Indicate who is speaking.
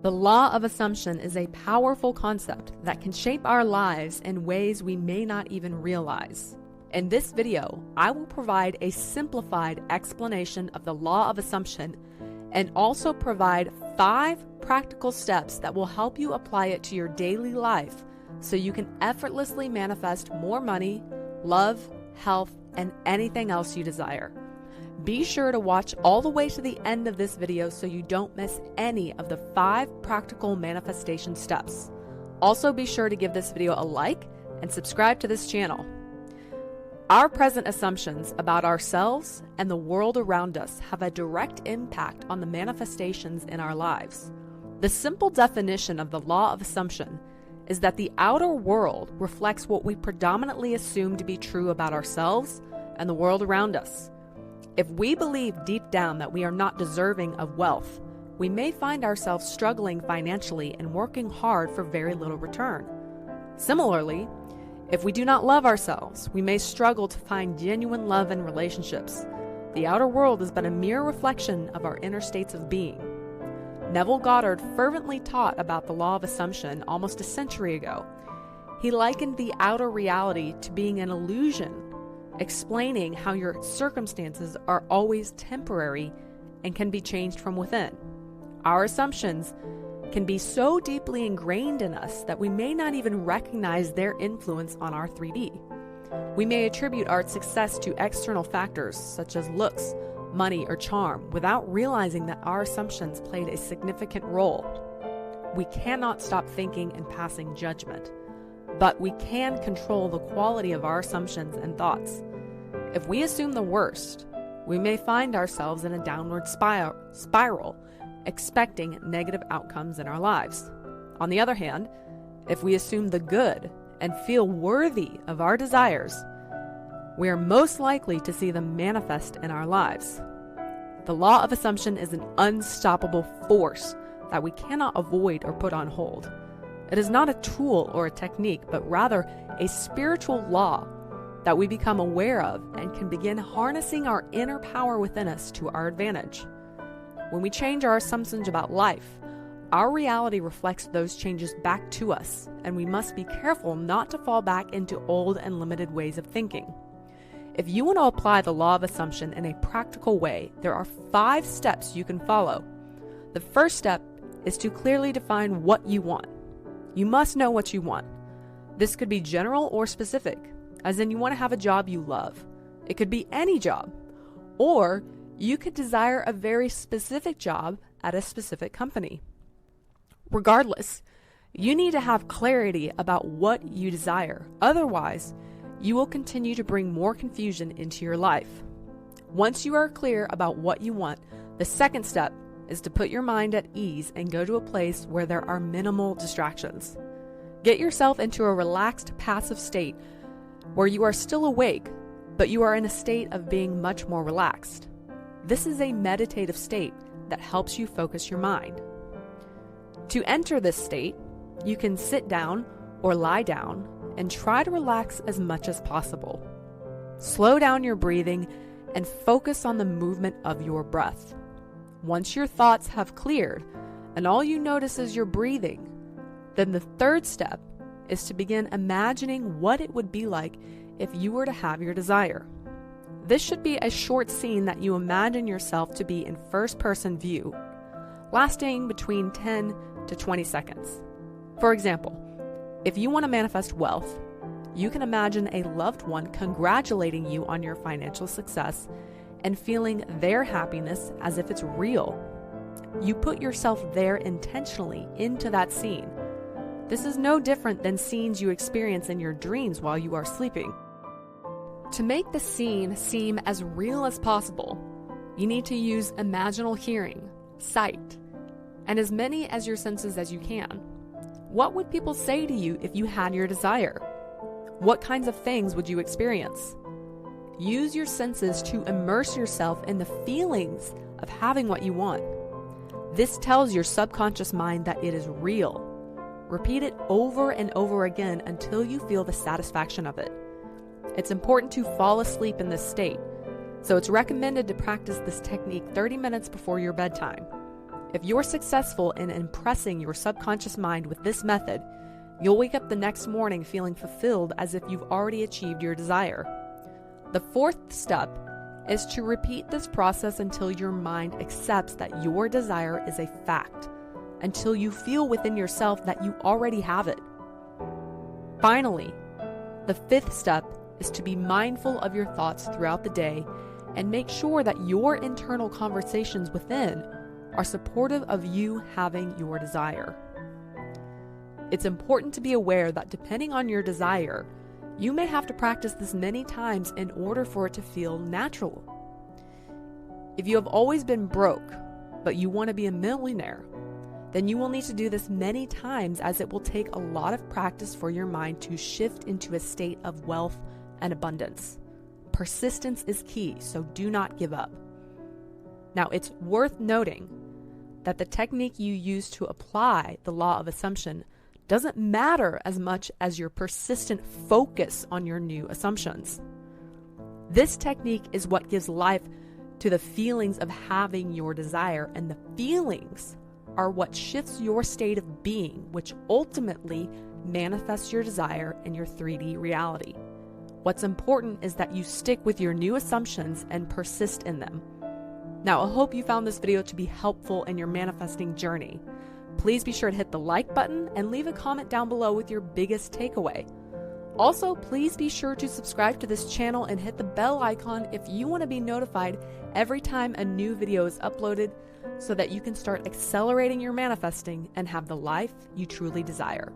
Speaker 1: The law of assumption is a powerful concept that can shape our lives in ways we may not even realize. In this video, I will provide a simplified explanation of the law of assumption and also provide 5 practical steps that will help you apply it to your daily life so you can effortlessly manifest more money, love, health, and anything else you desire. Be sure to watch all the way to the end of this video so you don't miss any of the 5 practical manifestation steps. Also, be sure to give this video a like and subscribe to this channel. Our present assumptions about ourselves and the world around us have a direct impact on the manifestations in our lives. The simple definition of the law of assumption is that the outer world reflects what we predominantly assume to be true about ourselves and the world around us. If we believe deep down that we are not deserving of wealth, we may find ourselves struggling financially and working hard for very little return. Similarly, if we do not love ourselves, we may struggle to find genuine love in relationships. The outer world is but a mere reflection of our inner states of being. Neville Goddard fervently taught about the law of assumption almost a century ago. He likened the outer reality to being an illusion, explaining how your circumstances are always temporary and can be changed from within. Our assumptions can be so deeply ingrained in us that we may not even recognize their influence on our 3D. We may attribute our success to external factors such as looks, money, or charm without realizing that our assumptions played a significant role. We cannot stop thinking and passing judgment, but we can control the quality of our assumptions and thoughts. If we assume the worst, we may find ourselves in a downward spiral, expecting negative outcomes in our lives. On the other hand, if we assume the good and feel worthy of our desires, we are most likely to see them manifest in our lives. The law of assumption is an unstoppable force that we cannot avoid or put on hold. It is not a tool or a technique, but rather a spiritual law that we become aware of and can begin harnessing our inner power within us to our advantage. When we change our assumptions about life, our reality reflects those changes back to us, and we must be careful not to fall back into old and limited ways of thinking. If you want to apply the law of assumption in a practical way, there are 5 steps you can follow. The first step is to clearly define what you want. You must know what you want. This could be general or specific, as in you want to have a job you love. It could be any job. Or you could desire a very specific job at a specific company. Regardless, you need to have clarity about what you desire. Otherwise, you will continue to bring more confusion into your life. Once you are clear about what you want, the second step is to put your mind at ease and go to a place where there are minimal distractions. Get yourself into a relaxed, passive state where you are still awake, but you are in a state of being much more relaxed. This is a meditative state that helps you focus your mind. To enter this state, you can sit down or lie down and try to relax as much as possible. Slow down your breathing and focus on the movement of your breath. Once your thoughts have cleared and all you notice is your breathing, then the third step is to begin imagining what it would be like if you were to have your desire. This should be a short scene that you imagine yourself to be in first-person view, lasting between 10 to 20 seconds. For example, if you want to manifest wealth, you can imagine a loved one congratulating you on your financial success and feeling their happiness as if it's real. You put yourself there intentionally into that scene. This is no different than scenes you experience in your dreams while you are sleeping. To make the scene seem as real as possible, you need to use imaginal hearing, sight, and as many as your senses as you can. What would people say to you if you had your desire? What kinds of things would you experience? Use your senses to immerse yourself in the feelings of having what you want. This tells your subconscious mind that it is real. Repeat it over and over again until you feel the satisfaction of it. It's important to fall asleep in this state, so it's recommended to practice this technique 30 minutes before your bedtime. If you're successful in impressing your subconscious mind with this method, you'll wake up the next morning feeling fulfilled as if you've already achieved your desire. The fourth step is to repeat this process until your mind accepts that your desire is a fact, until you feel within yourself that you already have it. Finally, the fifth step is to be mindful of your thoughts throughout the day and make sure that your internal conversations within are supportive of you having your desire. It's important to be aware that depending on your desire, you may have to practice this many times in order for it to feel natural. If you have always been broke, but you want to be a millionaire, then you will need to do this many times, as it will take a lot of practice for your mind to shift into a state of wealth and abundance. Persistence is key, so do not give up. Now, it's worth noting that the technique you use to apply the law of assumption doesn't matter as much as your persistent focus on your new assumptions. This technique is what gives life to the feelings of having your desire, and the feelings are what shifts your state of being, which ultimately manifests your desire in your 3D reality. What's important is that you stick with your new assumptions and persist in them. Now, I hope you found this video to be helpful in your manifesting journey. Please be sure to hit the like button and leave a comment down below with your biggest takeaway. Also, please be sure to subscribe to this channel and hit the bell icon if you want to be notified every time a new video is uploaded, so that you can start accelerating your manifesting and have the life you truly desire.